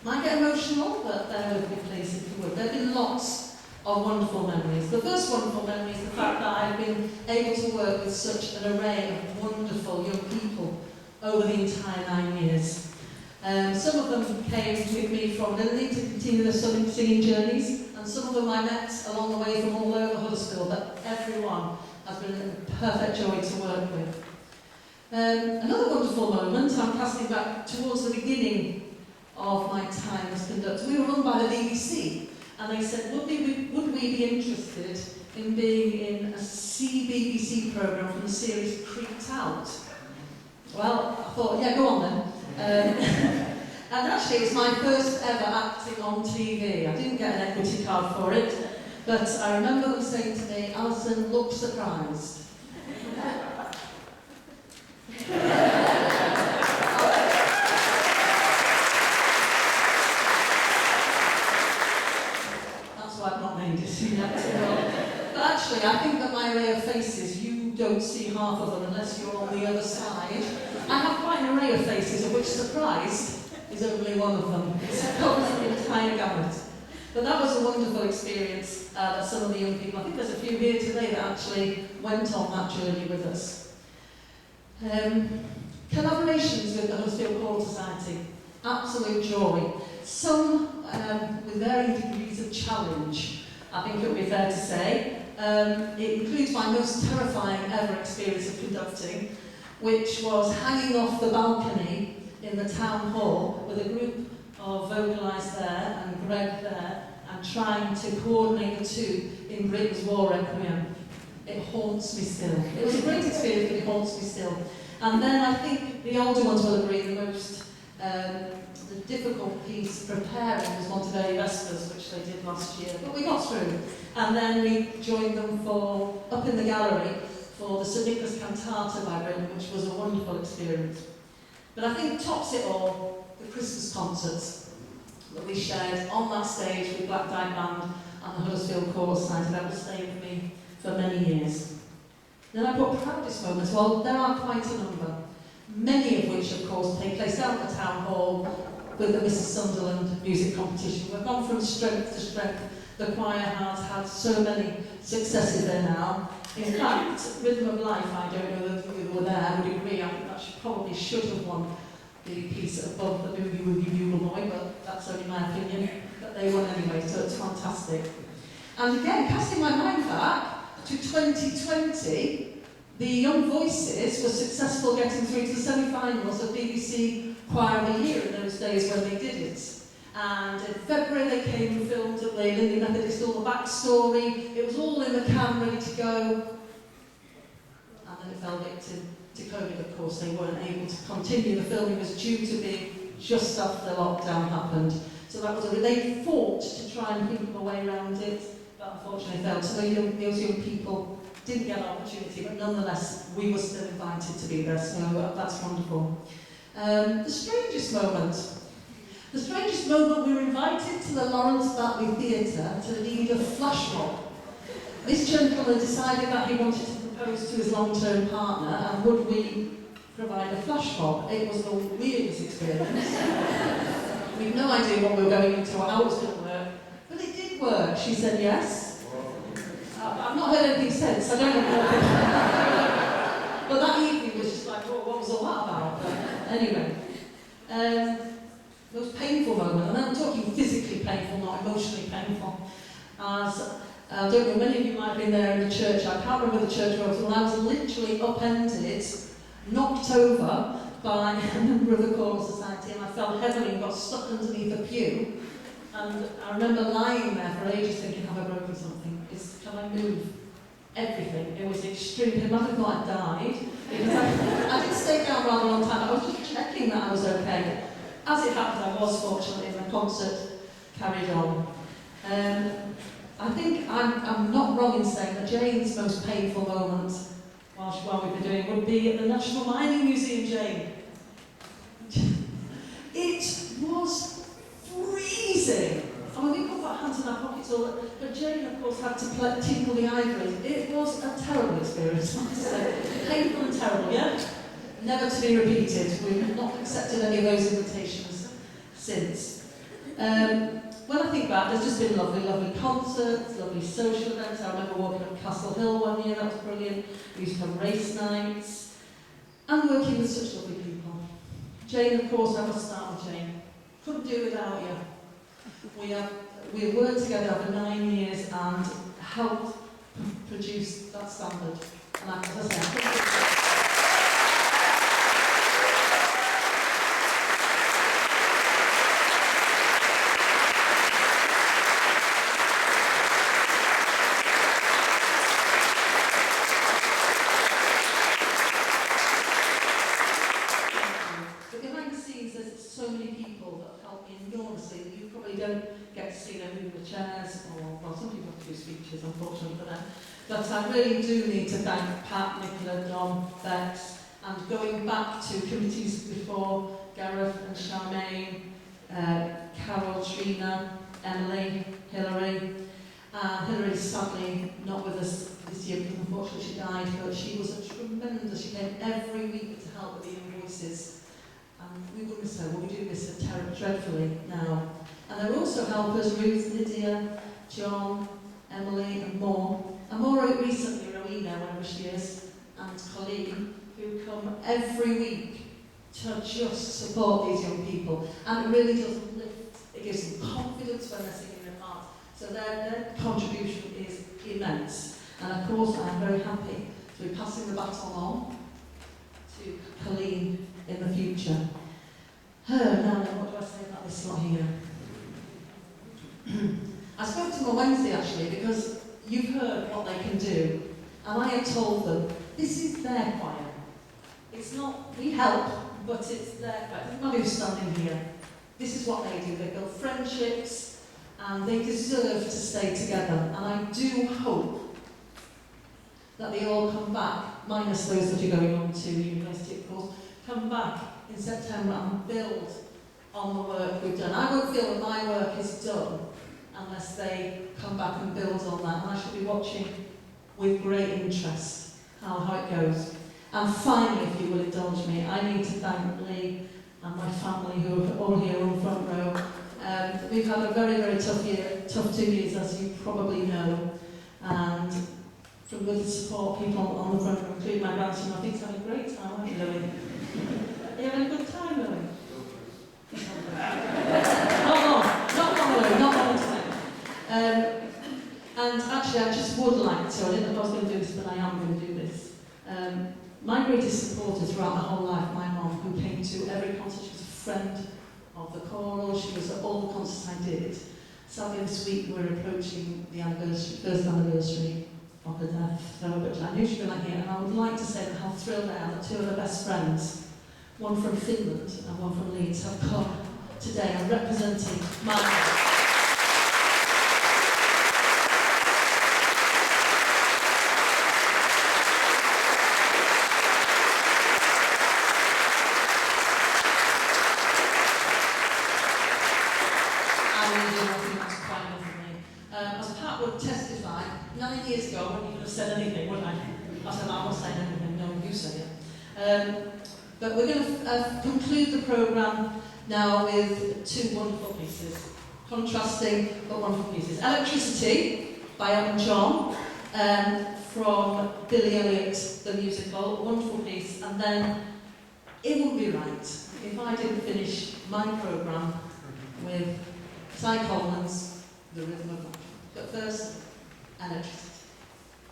Might get emotional, but bear with me please if you would. There have been lots of wonderful memories. The first wonderful memory is the fact that I've been able to work with such an array of wonderful young people over the entire 9 years. Some of them came with me from Lindley to continue their singing journeys, and some of them I met along the way from all over Huddersfield, but everyone has been a perfect joy to work with. Another wonderful moment, I'm casting back towards the beginning of my time as conductor. We were run by the BBC, and they said, would we be interested in being in a CBBC programme from the series Creeped Out? Well, I thought, yeah, go on then. And actually, it was my first ever acting on TV. I didn't get an equity card for it, but I remember them saying to me, Alison, look surprised. That's why I've not made it in acting role. But actually, I think that my array of faces, you don't see half of them unless you're on the other side. I have quite an array of faces, of which surprised is only one of them. It covers the entire gamut. But that was a wonderful experience that some of the young people, I think there's a few here today that actually went on that journey with us. Collaborations with the Huddersfield Choral Society, absolute joy. Some with varying degrees of challenge, I think it would be fair to say. It includes my most terrifying ever experience of conducting, which was hanging off the balcony in the town hall with a group of vocalised there and Greg there, and trying to coordinate the two in Britain's War Requiem. It haunts me still. It was a great experience, but it haunts me still. And then I think the older ones will agree the most the difficult piece preparing was Monteverdi Vespers, which they did last year, but we got through. And then we joined them for up in the gallery for the St Nicholas Cantata by Britain, which was a wonderful experience. But I think tops it all, the Christmas concerts that we shared on that stage with Black Dye Band and the Huddersfield Choral Society. That will stay with me for many years. Then I put proudest moments. Well, there are quite a number, many of which, of course, take place down at the town hall with the Mrs Sunderland music competition. We've gone from strength to strength. The choir has had so many successes there now. In fact, Rhythm of Life, I don't know whether you were there, I would agree, I think that probably should have won the piece above the movie Woogie Bugle Boy, but that's only my opinion. But they won anyway, so it's fantastic. And again, casting my mind back to 2020, the Young Voices were successful getting through to the semi-finals of BBC Choir of the Year in those days when they did it. And in February they came and filmed at the Lindley Methodist, all the backstory. It was all in the can, ready to go. And then it fell victim to COVID, of course. They weren't able to continue. The filming was due to be just after the lockdown happened. So that was they fought to try and think of a way around it, but unfortunately failed. So those young people didn't get an opportunity, but nonetheless, we were still invited to be there, so that's wonderful. The strangest moment. The strangest moment, we were invited to the Lawrence Batley Theatre to lead a flash mob. This gentleman decided that he wanted to propose to his long-term partner, and would we provide a flash mob? It was the weirdest experience. We had no idea what we were going into or how it was going to work, but it did work. She said yes. I've not heard anything since, I don't know what but that evening was just like, what was all that about? But anyway. Most painful moment, and I'm talking physically painful, not emotionally painful. As I don't know, many of you might have been there in the church. I can't remember the church where I was, and I was literally upended, knocked over by a member of the Choral Society, and I fell heavily and got stuck underneath a pew. And I remember lying there for ages thinking, have I broken something? Can I move? Everything. It was extreme. It might have thought I died, because I did stay down rather a long time. I was just checking that I was okay. As it happened, I was fortunately, and the concert carried on. I think I'm not wrong in saying that Jane's most painful moment while we've been doing would be at the National Mining Museum, Jane. It was freezing. I mean, we put our hands in our pockets, but Jane, of course, had to tinkle the ivory. It was a terrible experience, I have to say. Painful and terrible, yeah? Never to be repeated. We've not accepted any of those invitations since. When I think back, there's just been lovely, lovely concerts, lovely social events. I remember walking up Castle Hill one year, that was brilliant. We used to have race nights, and working with such lovely people. Jane, of course, I must start with Jane. Couldn't do without you. We worked together over 9 years and helped produce that standard. And as I say, I couldn't do without you. So many people that have helped me enormously that you probably don't get to see them move the chairs, or, well, some people have to do speeches, unfortunately for them. But I really do need to thank Pat, Nicola, Don, Bex, and going back to committees before, Gareth and Charmaine, Carol, Trina, Emily, Hilary. Hilary's sadly not with us this year because unfortunately she died, but she was a tremendous, she came every week to help with the invoices. We will miss her, well, we do miss her dreadfully now. And there are also helpers, Ruth, Lydia, John, Emily and more. And more recently, Rowena, wherever she is, and Colleen, who come every week to just support these young people. And it really does lift, it gives them confidence when they're singing their part. So their contribution is immense. And of course, I'm very happy to be passing the baton on to Colleen in the future. Now, what do I say about this lot here? I spoke to them on Wednesday actually because you've heard what they can do, and I have told them this is their choir. It's not, we help, but it's their choir. It doesn't matter who's standing here. This is what they do. They build friendships and they deserve to stay together. And I do hope that they all come back, minus those that are going on to university, of course, come back in September and build on the work we've done. I won't feel that my work is done unless they come back and build on that, and I shall be watching with great interest how it goes. And finally, if you will indulge me, I need to thank Lee and my family who are all here on the front row. We've had a very, very tough 2 years, as you probably know, and from good support people on the front row, including my grandson. I think he's having a great time, aren't you, Louis? Are you having a good time, Louis? Not long time. And actually, I just would like to, I didn't know if I was going to do this, but I am going to do this. My greatest supporter throughout my whole life, my mum, who came to every concert. She was a friend of the choral, she was at all the concerts I did. Sadly, this week we're approaching the first anniversary of her death, but I knew she'd be like here, and I would like to say that how thrilled I am that two of her best friends, one from Finland and one from Leeds, have come today and representing my... As Pat would testify, 9 years ago, I wouldn't even have said anything, would I? I said, I'm not saying anything, no, you say it. But we're going to conclude the programme now with two wonderful pieces, contrasting but wonderful pieces. Electricity by Elton John, from Billy Elliot, the musical, wonderful piece, and then It Wouldn't Be Right if I didn't finish my programme with Cy Coleman's The Rhythm of Life. But first, electricity.